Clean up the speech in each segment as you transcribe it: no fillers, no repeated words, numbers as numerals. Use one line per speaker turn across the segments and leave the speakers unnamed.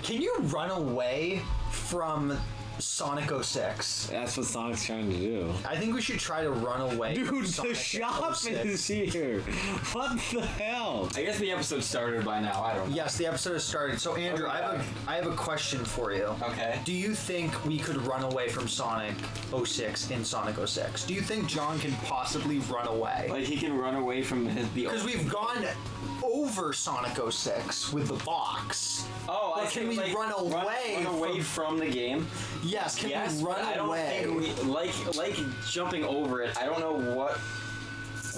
Can you run away from Sonic 06?
That's what Sonic's trying to do.
I think we should try to run away.
Dude,
from
the
Sonic
shop
06.
is here. What the hell?
I guess the episode started by now. I don't know.
Yes, the episode has started. So Andrew,
Okay.
I have a question for you.
Okay.
Do you think we could run away from Sonic 06 in Sonic 06? Do you think John can possibly run away?
Like he can run away from the.
Because we've gone over Sonic 06 with the box.
Oh,
but
I
can we
like,
run away
from the game?
Yes, can
Yes,
we run
but I don't
away?
think we like jumping over it. I don't know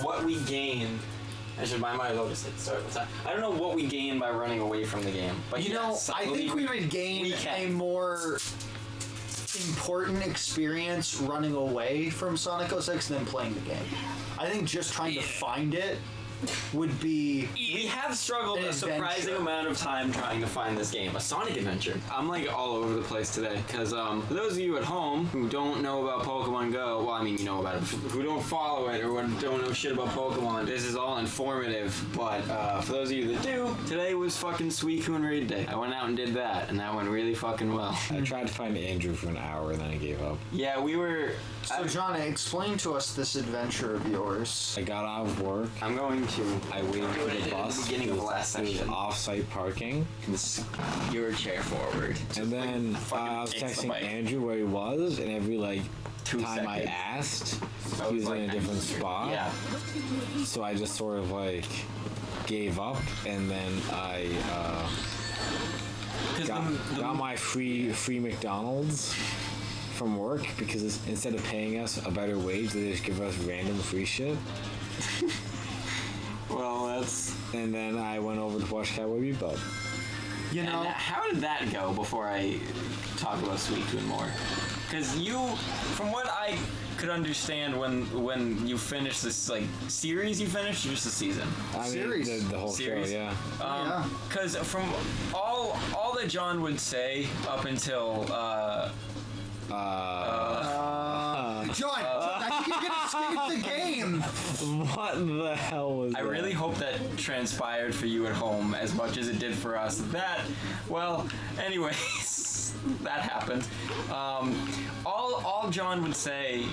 what we gain. I might as well just hit start. I don't know what we gain by running away from the game. But yes,
I think we would gain a more important experience running away from Sonic 06 than playing the game. I think just trying to find it would be.
We have struggled a surprising
adventure.
amount of time trying to find this game, a Sonic adventure. I'm like all over the place today because for those of you at home who don't know about Pokemon Go, well, I mean you know about it, who don't follow it or don't know shit about Pokemon, this is all informative. But for those of you that do, today was fucking Suicune and Raid Day. I went out and did that, and that went really fucking well.
I tried to find Andrew for an hour and then I gave up.
Yeah, we were.
So John, explain to us this adventure of yours.
I got out of work.
I'm going to.
I waited for
At
the
the
bus.
beginning of the last
It was
section.
off-site parking.
Your chair forward.
And then
fucking
I was
takes the
texting
mic.
Andrew where he was, and every
2
time I
seconds.
asked,
I
he was
like,
in a different spot.
Yeah.
So I just sort of gave up, and then I got my free McDonald's from work because instead of paying us a better wage, they just give us random free shit.
Well, that's.
And then I went over to watch Cowboy Bebop.
You know,
How did that go before I talk about Suicune more? Because from what I could understand when you finished this series, you finished or just the season?
I mean,
Series.
the whole
Series.
show, yeah.
Because from all that John would say up until
John, I think you're gonna escape the game.
What the hell was
I
that?
really hope that transpired for you at home as much as it did for us. Anyways, that happened. All John would say,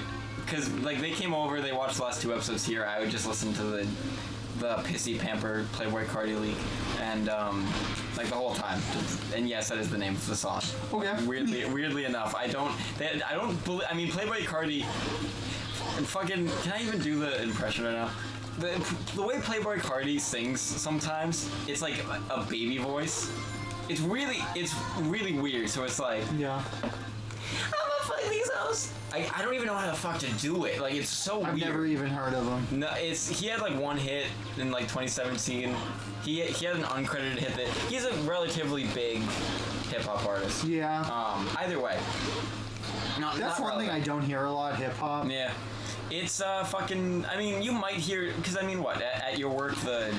because they came over, they watched the last 2 episodes here. I would just listen to the Pissy Pamper Playboy Cardi leak, and the whole time. And yes, that is the name of the song.
Okay.
Weirdly enough, I don't believe. I mean, Playboy Cardi. And fucking, can I even do the impression right now? The way Playboy Cardi sings sometimes, it's like a baby voice. It's really weird. So it's like,
Yeah.
I'm gonna fuck these hoes. I don't even know how the fuck to do it. It's so
I've
weird.
never even heard of him.
No, he had 1 hit in 2017. He had an uncredited hit that he's a relatively big hip hop artist.
Yeah.
Either way.
That's one thing I don't hear a lot, hip hop.
Yeah. It's fucking. I mean, you might hear because what at your work the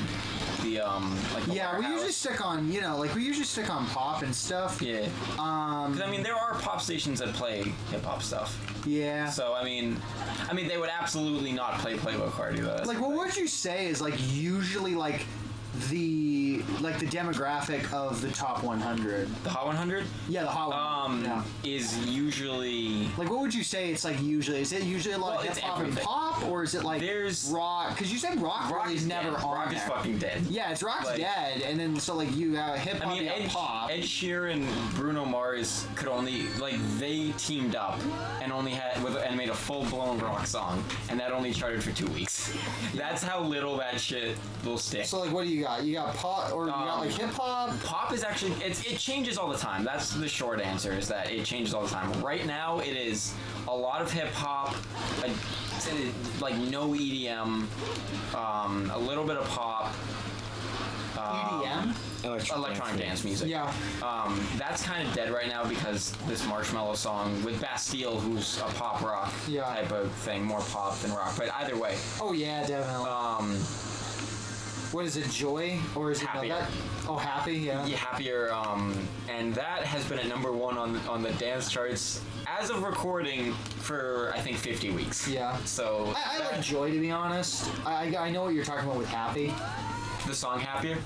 Yeah, we
warehouse.
usually stick on, we usually stick on pop and stuff.
Yeah. Because I mean, there are pop stations that play hip hop stuff.
Yeah.
So I mean, they would absolutely not play Playboy Cardi though.
What would you say is usually the demographic of the top 100?
The Hot 100.
Yeah, the Hot 100. Yeah.
Is usually
what would you say it's usually? Is it usually a lot of
it's
hip hop and
everything.
pop, or is it
There's
rock? Because you said rock really is never
dead.
on
Rock
there.
is fucking dead.
Yeah, it's rock's dead, and then you have hip hop, you have pop.
Ed Sheeran, Bruno Mars could only they teamed up and only and made a full blown rock song, and that only charted for 2 weeks. That's how little that shit will stick.
So what do you got? You got pop, or you got hip hop?
Pop is actually it changes all the time. That's the short answer. Is that it changes all the time. Right now, it is a lot of hip hop, no EDM, a little bit of pop.
EDM?
Electronic dance music.
Yeah.
That's kind of dead right now because this Marshmello song with Bastille, who's a pop rock type of thing, more pop than rock. But either way.
Oh yeah, definitely. What is it, Joy? Or is
Happier.
it that? Oh, Happy, yeah.
Yeah, Happier, and that has been at #1 on the dance charts as of recording for I think 50 weeks.
Yeah.
So
I like Joy, to be honest. I know what you're talking about with Happy.
the song Happier.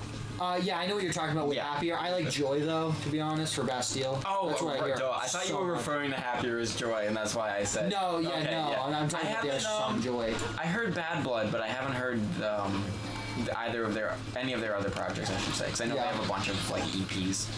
Yeah, I know what you're talking about with
Yeah.
Happier. I like Joy, though, to be honest, for Bastille.
Oh,
that's what I hear.
I thought you were referring to Happier as Joy, and that's why I said.
No, yeah,
okay,
no.
Yeah.
I'm talking about their song Joy.
I heard Bad Blood, but I haven't heard any of their other projects, I should say, because I know they have a bunch of like EPs.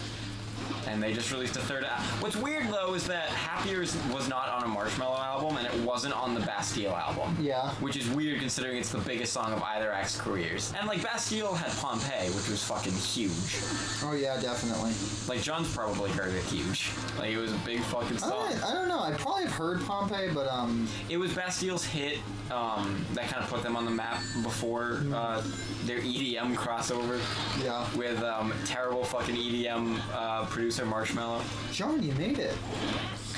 And they just released a third album. What's weird though is that Happier was not on a Marshmello album, and it wasn't on the Bastille album.
Yeah.
Which is weird considering it's the biggest song of either act's careers. And like Bastille had Pompeii, which was fucking huge.
Oh yeah, definitely.
Like John's probably heard it huge. Like it was a big fucking song.
I don't know. I probably have heard Pompeii, but
It was Bastille's hit that kind of put them on the map before their EDM crossover.
Yeah.
With terrible fucking EDM producer Marshmello.
John, you made it.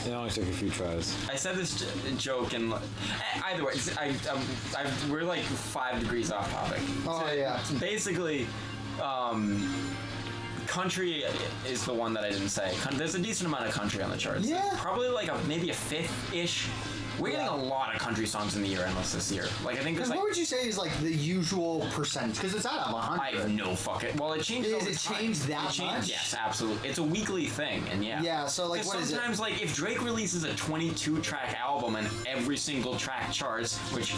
It only took a few tries.
I said this joke and either way, we're like 5 degrees off topic.
Oh yeah.
Basically, country is the one that I didn't say. There's a decent amount of country on the charts.
Yeah.
Probably like maybe a fifth-ish. We're getting a lot of country songs in the year endless this year. Like I think there's like.
What would you say is like the usual percentage? Because it's out of 100.
I have no fucking. Well, it changed.
Is it changed that much?
Yes, absolutely. It's a weekly thing, and yeah.
Yeah. So like, what is it?
Sometimes, like, if Drake releases a 22-track album and every single track charts, which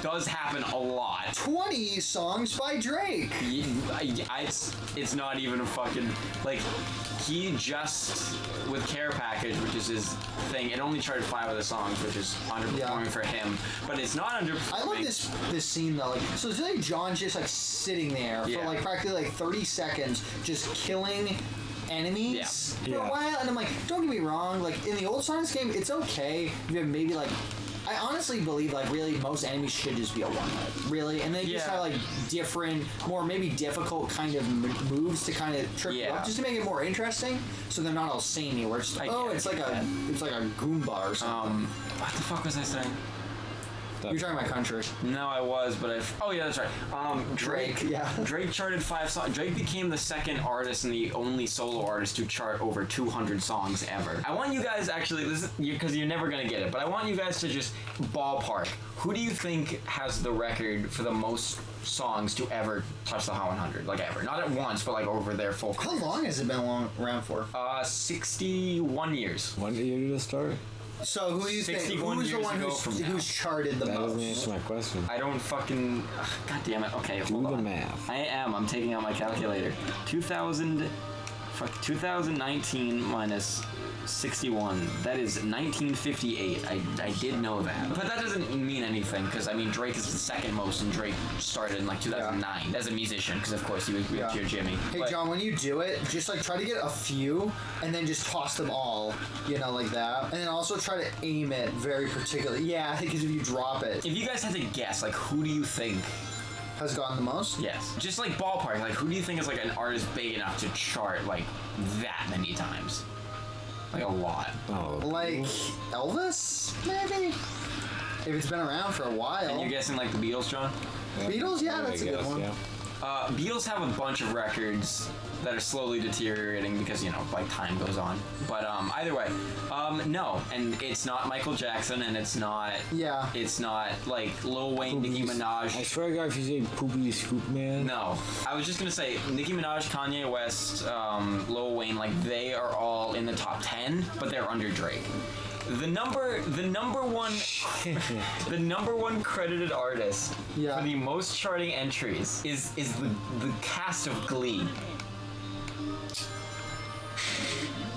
does happen a lot.
20 songs by Drake.
It's not even a fucking like. He just with Care Package, which is his thing. It only charted 5 of the songs, which is underperforming for him. But it's not underperforming.
I love this scene though. Like, so today John's just like sitting there for like practically like 30 seconds, just killing enemies for a while. And I'm like, don't get me wrong. Like in the old Sonic game, it's okay if you have maybe like. I honestly believe like really most enemies should just be a one-hit, really, and they just have like different, more maybe difficult kind of moves to kind of trip you up, just to make it more interesting. So they're not all samey. Where it's like, it's like a Goomba or something.
What the fuck was I saying?
You're talking about country.
No, I was, but oh yeah, that's right. Drake.
Yeah.
Drake charted 5 songs. Drake became the second artist and the only solo artist to chart over 200 songs ever. I want you guys actually, because you're never gonna get it, but I want you guys to just ballpark. Who do you think has the record for the most songs to ever touch the Hot 100? Like ever, not at once, but like over their full career.
How long has it been around for?
61 years.
When did you start?
So who do you think? Who's the one who's charted the most?
That doesn't answer my question.
I don't fucking. God damn it. Okay, hold on.
Do the math.
I am. I'm taking out my calculator. 2019 minus 61. That is 1958. I did know that. But that doesn't mean anything because, I mean, Drake is the second most and Drake started in like 2009 as a musician because, of course, he was with your Jimmy.
Hey, John, when you do it, just like try to get a few and then just toss them all, you know, like that. And then also try to aim it very particularly. Yeah, because if you drop it.
If you guys had to guess, like, who do you think
has gotten the most?
Yes. Just like ballpark, like, who do you think is like an artist big enough to chart like that many times? Like a lot.
Oh.
Like Elvis, maybe? If it's been around for a while.
And you're guessing like the Beatles, John?
Beatles, yeah, that's a good one.
Yeah.
Beatles have a bunch of records that are slowly deteriorating because, you know, like time goes on. But either way, no. And it's not Michael Jackson and it's not like Lil Wayne, Nicki Minaj.
I swear to God, if you say Poopy Scoop Man.
No. I was just gonna say Nicki Minaj, Kanye West, Lil Wayne, like they are all in the top 10, but they're under Drake. The number one credited artist for the most charting entries is the cast of Glee.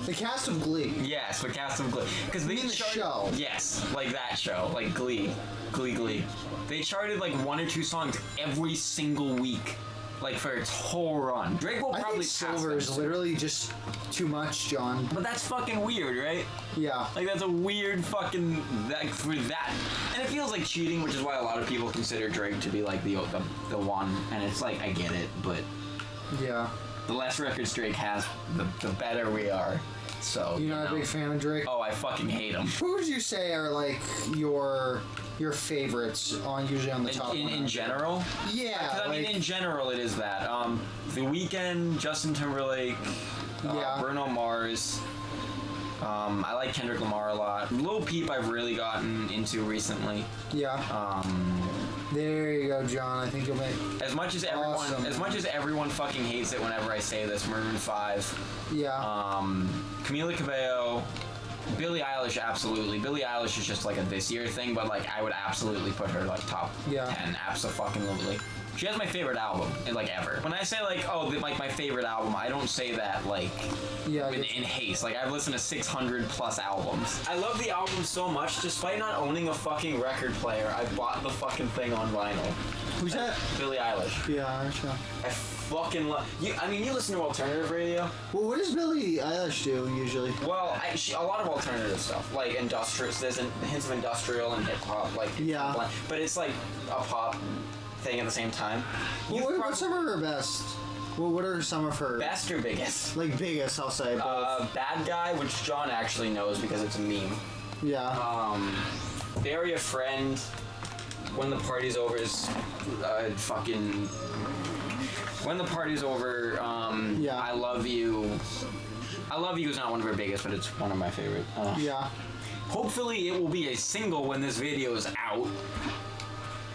The cast of Glee.
Yes, the cast of Glee. Because they
the show.
Yes, like that show, like Glee. They charted like 1 or 2 songs every single week. Like for its whole run. Drake will probably
I think Silver is literally just too much, John.
But that's fucking weird, right?
Yeah.
Like that's a weird fucking for that, and it feels like cheating, which is why a lot of people consider Drake to be like the one. And it's like I get it, but
yeah,
the less records Drake has, the better we are. So
you're not a big fan of Drake?
Oh, I fucking hate him.
Who would you say are like your favorites usually on the top?
In general?
Yeah.
I mean, in general, it is that. The Weeknd, Justin Timberlake, Bruno Mars. I like Kendrick Lamar a lot. Lil Peep I've really gotten into recently.
Yeah. There you go, John. I think you'll make
As much as everyone fucking hates it whenever I say this, Maroon 5.
Yeah.
Camila Cabello, Billie Eilish, absolutely. Billie Eilish is just like a this year thing, but like I would absolutely put her like top 10, abso-fucking-lutely. She has my favorite album, like ever. When I say like, oh, like my favorite album, I don't say that like in haste. Like I've listened to 600 plus albums. I love the album so much, despite not owning a fucking record player. I bought the fucking thing on vinyl.
Who's that?
Billie Eilish.
Yeah, sure.
I fucking love. I mean, you listen to alternative radio.
Well, what does Billie Eilish do usually?
Well, a lot of alternative stuff, like industrial. There's hints of industrial and hip hop, like but it's like a pop thing at the same time.
Well, what's some of her best? Well, what are some of her
best or biggest?
Like biggest, I'll say.
Bad Guy, which John actually knows because it's a meme.
Yeah.
Bury a Friend. When the Party's Over is fucking. When the Party's Over. I Love You. I Love You is not one of her biggest, but it's one of my favorite.
Yeah.
Hopefully, it will be a single when this video is out.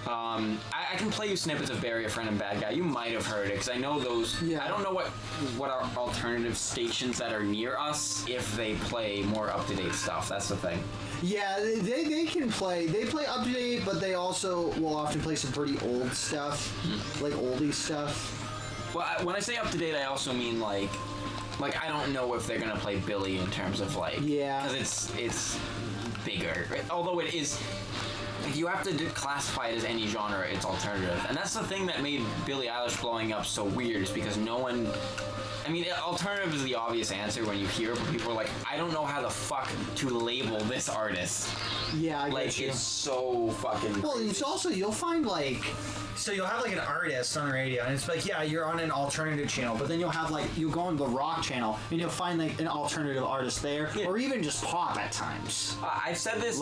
I can play you snippets of Bury a Friend and Bad Guy. You might have heard it, because I know those. Yeah. I don't know what our alternative stations that are near us, if they play more up-to-date stuff. That's the thing.
Yeah, they can play. They play up-to-date, but they also will often play some pretty old stuff, like oldie stuff.
Well, when I say up-to-date, I also mean like I don't know if they're going to play Billy in terms of like...
Yeah.
Because it's bigger. Although it is... You have to classify it as any genre, it's alternative. And that's the thing that made Billie Eilish blowing up so weird, is because no one... I mean, alternative is the obvious answer when you hear it, but people are like, I don't know how the fuck to label this artist.
Yeah, I get you.
It's so fucking
Well,
crazy.
It's also, you'll find like... So you'll have like an artist on the radio, and it's like, yeah, you're on an alternative channel, but then you'll have like, you'll go on the rock channel, and you'll find like an alternative artist there, or even just pop at times.
I've said this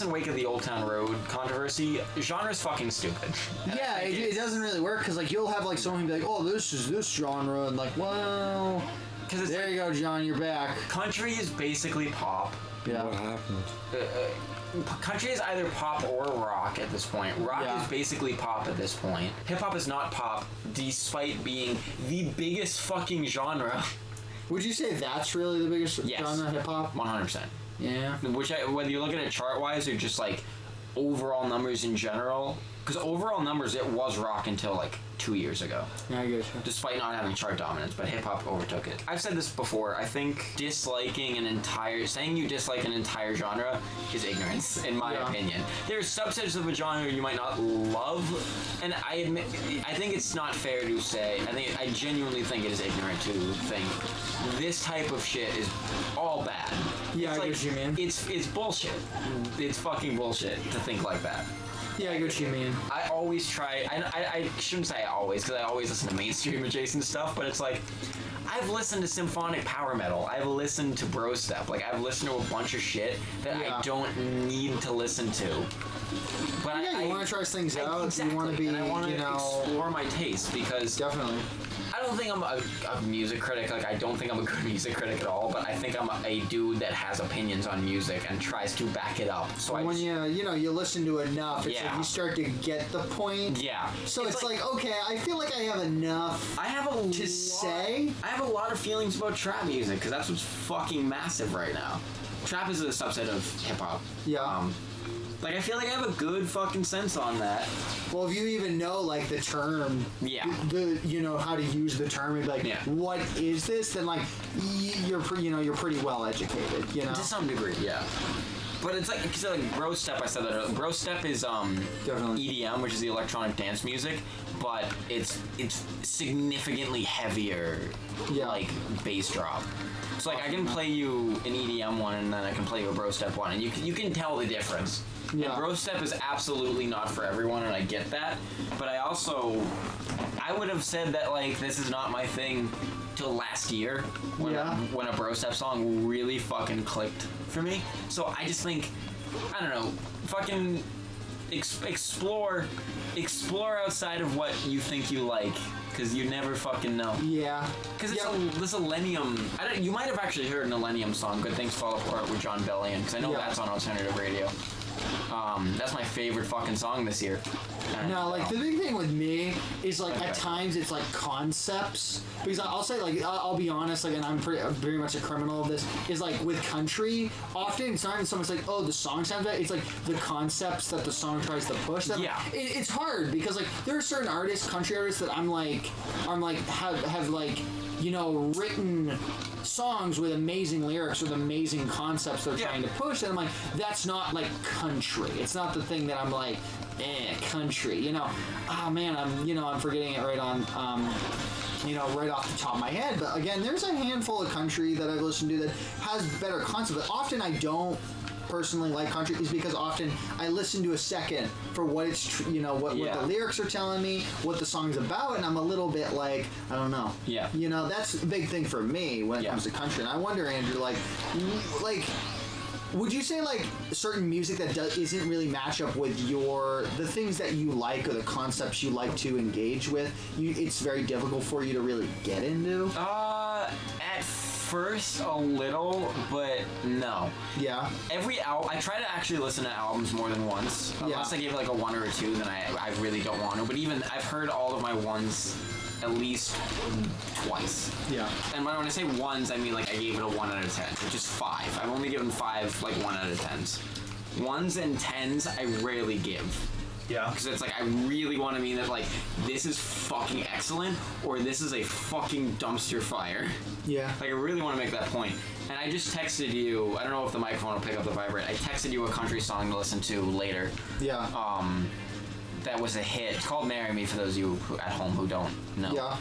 in wake of the Old Town Road controversy. Genre's fucking stupid.
Yeah, it doesn't really work, because like you'll have like someone be like, oh, this is this genre, and like, well, because there you go, John, you're back.
Country is basically pop.
Yeah. What happened?
Country is either pop or rock at this point. Rock is basically pop at this point. Hip-hop is not pop, despite being the biggest fucking genre.
Would you say that's really the biggest genre, hip-hop?
100%.
Yeah.
Whether you're looking at chart-wise or just, like, overall numbers in general, because overall numbers, it was rock until, like, 2 years ago.
Yeah, I get you.
Despite not having chart dominance, but hip-hop overtook it. I've said this before, I think saying you dislike an entire genre is ignorance, in my opinion. There's subsets of a genre you might not love, and I think it's not fair to say, I genuinely think it is ignorant to think this type of shit is all bad.
Yeah, I get what you mean.
It's bullshit. It's fucking bullshit to think like that.
Yeah, I get what you mean.
I always try, I shouldn't say always, because I always listen to mainstream adjacent stuff, but it's like, I've listened to symphonic power metal, I've listened to bro step, like I've listened to a bunch of shit that I don't need to listen to. But
you want to try things out,
exactly.
You want to be,
and I want to explore my taste, because...
Definitely.
I don't think I'm a music critic, like I don't think I'm a good music critic at all, but I think I'm a dude that has opinions on music and tries to back it up. So
when you listen to enough, it's like you start to get the point.
Yeah.
So it's like, okay, I feel like I have enough I have a lot
of feelings about trap music, because that's what's fucking massive right now. Trap is a subset of hip-hop.
Yeah.
Like, I feel like I have a good fucking sense on that.
Well, if you even know, like, the term, how to use the term, and be like, what is this? Then, like, you're pretty well educated, you know?
To some degree, yeah. But it's like, because like bro step, I said that earlier. Bro step is EDM, which is the electronic dance music, but it's significantly heavier, like bass drop. So like I can play you an EDM one, and then I can play you a bro step one, and you can tell the difference. Yeah. And bro step is absolutely not for everyone, and I get that. But I would have said that like this is not my thing till last year when a bro step song really fucking clicked for me. So I just think, I don't know, fucking explore outside of what you think you like, because you never fucking know. Yeah. Because this Millennium, you might have actually heard an Millennium song, Good Things Fall Apart with John Bellion, because I know that's on alternative radio. That's my favorite fucking song this year.
No, like the big thing with me is like at times it's like concepts, because I'll say, like, I'll be honest, like, and I'm very much a criminal of this, is like with country, often it's not even so much like, oh, the song sounds bad, it's like the concepts that the song tries to push. It's hard because like there are certain artists, country artists, that I'm like have like, you know, written songs with amazing lyrics, with amazing concepts they're trying to push, and I'm like, that's not like country. It's not the thing that I'm like, country, you know. Oh man, I'm forgetting it right on, right off the top of my head. But again, there's a handful of country that I've listened to that has better concepts. But often I don't personally like country is because often I listen to a second for what it's what the lyrics are telling me, what the song's about, and I'm a little bit like, I don't know. Yeah. You know, that's a big thing for me when it comes to country. And I wonder, Andrew, like would you say like certain music that isn't really match up with the things that you like or the concepts you like to engage with, it's very difficult for you to really get into?
At first a little, but no. Yeah. Every album, I try to actually listen to albums more than once. Unless I give like a 1 or a 2, then I really don't want to. But even I've heard all of my ones at least twice. Yeah. And when I say ones, I mean like I gave it a 1 out of 10, which is 5. I've only given 5 like 1 out of 10s. 1s and 10s I rarely give. Yeah. Because it's like I really want to mean that like this is fucking excellent or this is a fucking dumpster fire. Yeah. Like I really want to make that point. And I just texted you, I don't know if the microphone will pick up the vibrate. I texted you a country song to listen to later. Yeah. That was a hit. It's called "Marry Me" for those of you at home who don't know. Yeah.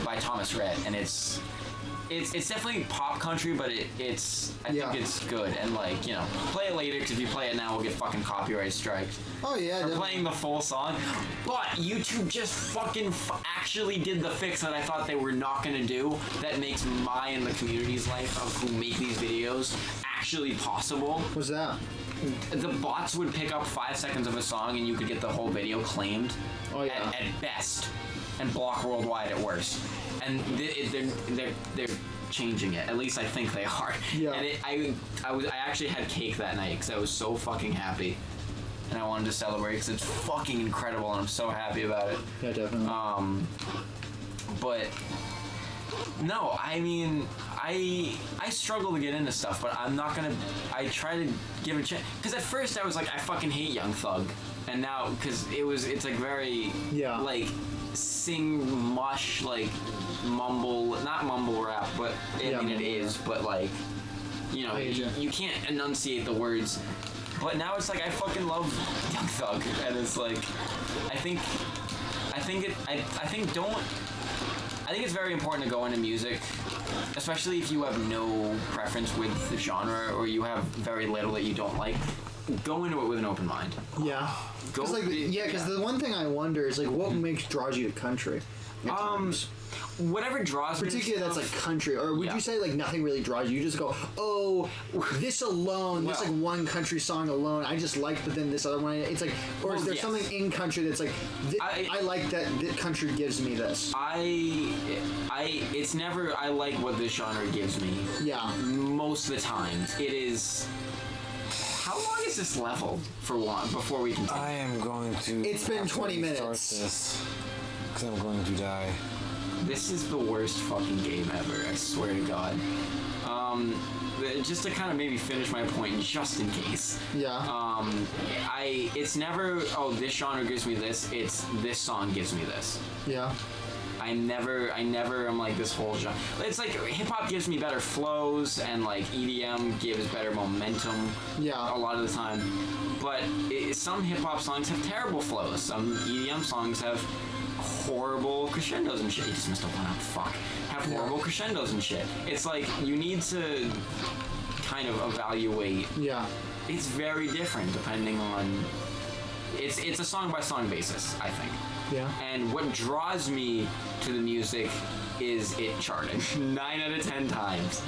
By Thomas Rhett, and it's definitely pop country, but I think it's good. And like, you know, play it later, because if you play it now, we'll get fucking copyright striked. Oh yeah. For playing the full song. But YouTube just fucking actually did the fix that I thought they were not gonna do. That makes my and the community's life of who make these videos actually possible. What's that? The bots would pick up 5 seconds of a song and you could get the whole video claimed at best, and block worldwide at worst. And they're changing it. At least I think they are. Yeah. And I actually had cake that night because I was so fucking happy, and I wanted to celebrate because it's fucking incredible and I'm so happy about it. Yeah, definitely. But no, I mean, I struggle to get into stuff, but I try to give it a chance. Because at first I was like, I fucking hate Young Thug. And now, because it's like very, like, sing mush, like, not mumble rap, but, I mean, it is, but like, you know, you can't enunciate the words. But now it's like, I fucking love Young Thug. And it's like, I think it's very important to go into music, especially if you have no preference with the genre or you have very little that you don't like. Go into it with an open mind. Yeah. Because the one thing I wonder is like, what draws you to country? Whatever draws me. Particularly that's like country, or would you say like nothing really draws you? You just go, oh, this alone, this like one country song alone, I just like, but then this other one, it's like, or is there something in country that's like, I like that country gives me this? It's never, I like what this genre gives me. Yeah. Most of the time. It is. How long is this level for one before we continue? I am going to. It's been 20 minutes. Because I'm going to die. This is the worst fucking game ever, I swear to God. Just to kind of maybe finish my point, just in case. Yeah. It's never, oh, this genre gives me this, it's this song gives me this. Yeah. I never am like this whole genre. It's like hip-hop gives me better flows, and like EDM gives better momentum. Yeah. A lot of the time. But some hip-hop songs have terrible flows. Some EDM songs have horrible crescendos and shit. You just missed a one out. Fuck. Have horrible crescendos and shit. It's like you need to kind of evaluate. Yeah. It's very different depending on. It's a song by song basis, I think. Yeah. And what draws me to the music is it charting 9 out of 10 times.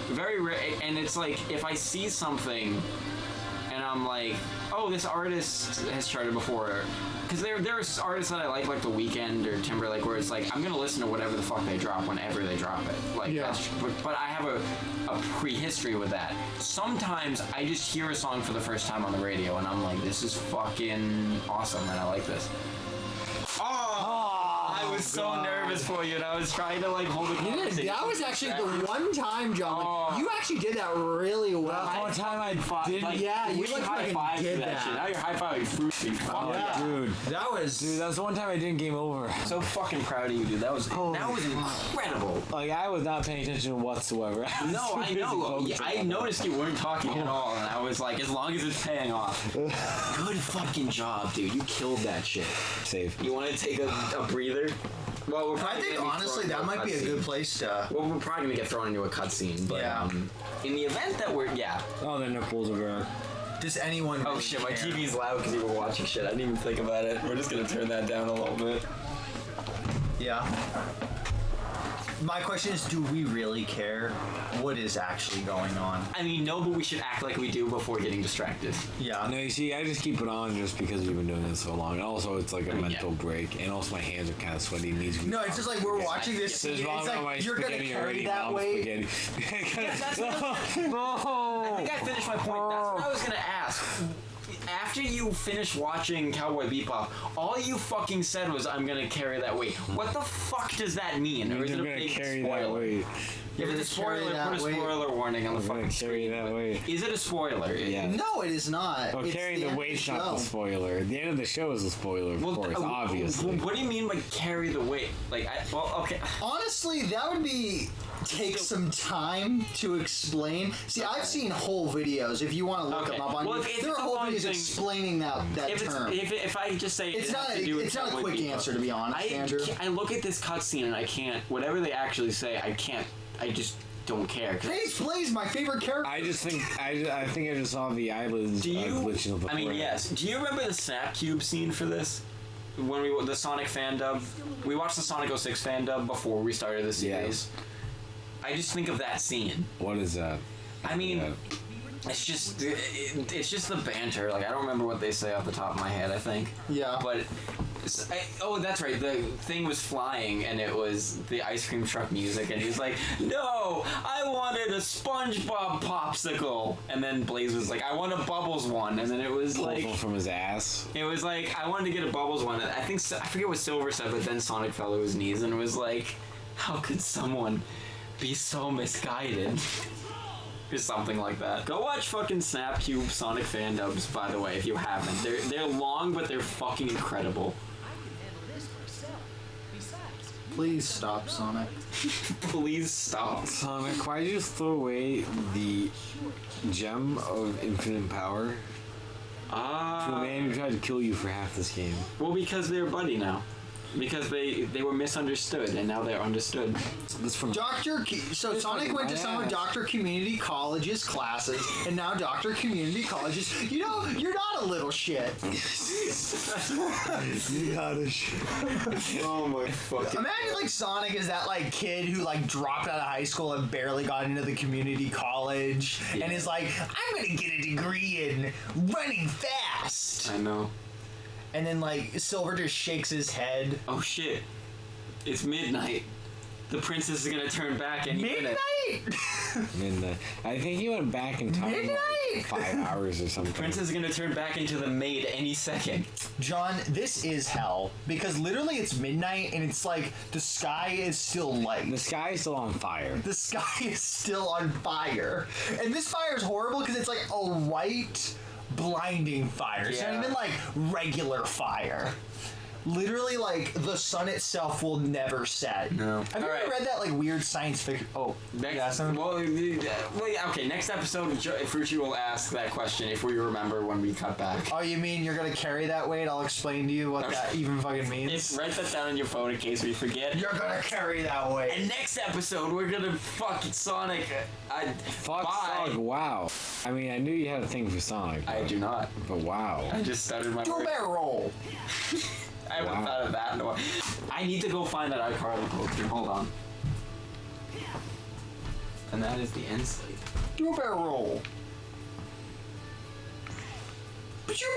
Very rare, and it's like if I see something and I'm like, oh, this artist has charted before. Because there's artists that I like The Weeknd or Timberlake, where it's like, I'm going to listen to whatever the fuck they drop whenever they drop it. Like,
Yeah.
But I have a prehistory with that. Sometimes I just hear a song for the first time on the radio, and I'm like, this is fucking awesome, and I like this. I was so nervous for you, and I was trying to like hold the conversation.
That was actually the one time, John. Like, you actually did that really well.
One time I did.
Like,
yeah, you
we
like
high
fucking
five
did
that shit. Now you're high fiving Fruitree. Fuck yeah.
Dude,
That was.
that was the one time I didn't game over.
So fucking proud of you, dude. That was incredible.
Like, I was not paying attention whatsoever.
No, I know. Yeah, I noticed you weren't talking at all, and I was like, as long as it's paying off. Good fucking job, dude. You killed that shit.
Safe.
You want to take a breather? Well, we're
I
probably
think
gonna be
honestly
thrown
that
into
might be a
cutscene.
good place to.
Well, we're probably gonna get thrown into a cutscene, but
Yeah.
in the event that we're
Oh, the nipples are back.
Does anyone?
Oh
really
shit, my
care?
TV's loud because you were watching shit. I didn't even think about it. We're just gonna turn that down a little bit.
Yeah. My question is, do we really care what is actually going on?
I mean, no, but we should act like we do before getting distracted.
Yeah.
No, you see, I just keep it on just because we've been doing this so long. And also, it's like a
Yeah.
mental break. And also, my hands are kind of sweaty. It needs to be
No, it's just like we're watching this
There's
scene. It's
vomit on my
like you're gonna
spaghetti
carry
already,
that
Mom's
weight.
spaghetti.
that's what I think I finished my point. That's what I was gonna ask. After you finished watching Cowboy Bebop, all you fucking said was, "I'm gonna carry that weight." What the fuck does that mean? Or is it
I'm
a
gonna
big
carry that
spoiler?
weight.
If
You're
it's a
gonna carry
spoiler,
that
put a
weight.
spoiler warning on the
I'm gonna
fucking
carry
screen.
that weight.
Is it a spoiler?
Yeah.
No, it is not.
Well,
It's
carrying the
end of
weight's not the
show.
spoiler. The end of the show is the spoiler, of course, obviously.
What do you mean by carry the weight? Like, okay.
Honestly, that would be take some time to explain. See, I've seen whole videos. If you want to look
Okay.
them up on
Well,
YouTube,
if
there
it's
are
a
whole
long
videos
thing-
explaining that term.
If I just say
It's
it
not
has
a-
to do with
it's not a
Cowboy
quick
Bebop.
answer, to be honest, Andrew.
I look at this cutscene and I can't. Whatever they actually say, I can't. I just don't care. 'Cause
Paige Blaze, my favorite character.
I just think I think I just saw the eyelids
do you?
glitching up
I mean,
before.
yes. Do you remember the Snap Cube scene for this? When the Sonic fan dub, we watched the Sonic 06 fan dub before we started the series. I just think of that scene.
What is that?
I mean, it's just the banter. Like, I don't remember what they say off the top of my head. I think.
Yeah.
But oh, that's right. The thing was flying, and it was the ice cream truck music, and he was like, "No, I wanted a SpongeBob popsicle," and then Blaze was like, "I want a Bubbles one," and then it was
Pulls
like.
one from his ass.
It was like, I wanted to get a Bubbles one. I forget what Silver said, but then Sonic fell to his knees and was like, how could someone be so misguided? Or something like that. Go watch fucking Snapcube Sonic fan dubs, by the way, if you haven't. They're long, but they're fucking incredible.
Please stop, Sonic.
Please stop.
Sonic, why'd you just throw away the gem of infinite power to a man who tried to kill you for half this game?
Well, because they're buddy now. Because they were misunderstood, and now they're understood.
That's from
So Sonic went to some of Dr. Community College's classes, and now Dr. Community College's. You know, you're not a little shit.
You got a shit.
Oh my fucking.
Imagine like Sonic is that like kid who like dropped out of high school and barely got into the community college, and is like, I'm gonna get a degree in running fast.
I know.
And then like Silver just shakes his head.
Oh shit. It's midnight. The princess is gonna turn back any minute.
Midnight.
I think he went back in time
Midnight?
like 5 hours or something.
Princess is gonna turn back into the maid any second.
John, this is hell because literally it's midnight and it's like the sky is still light.
The sky is still on fire.
The sky is still on fire, and this fire is horrible because it's like a white, blinding fire. It's not
Yeah.
even like regular fire. Literally, like the sun itself will never set.
No.
Have you ever
Alright.
read that like weird science fiction? Oh,
Next, well, yeah, okay. Next episode, Fruitree will ask that question if we remember when we cut back.
Oh, you mean you're gonna carry that weight? I'll explain to you what that even fucking means.
Write that down on your phone in case we forget.
You're gonna carry that weight.
And next episode, we're gonna fuck Sonic.
Fuck
bye.
Sonic, wow. I mean, I knew you had a thing for Sonic.
I do not.
But wow.
I just started my
Do a
word.
bear roll.
I haven't thought of that in a while. I need to go find that iCarly poster. Hold on. And that is the end slate.
Do a bear roll.
But you're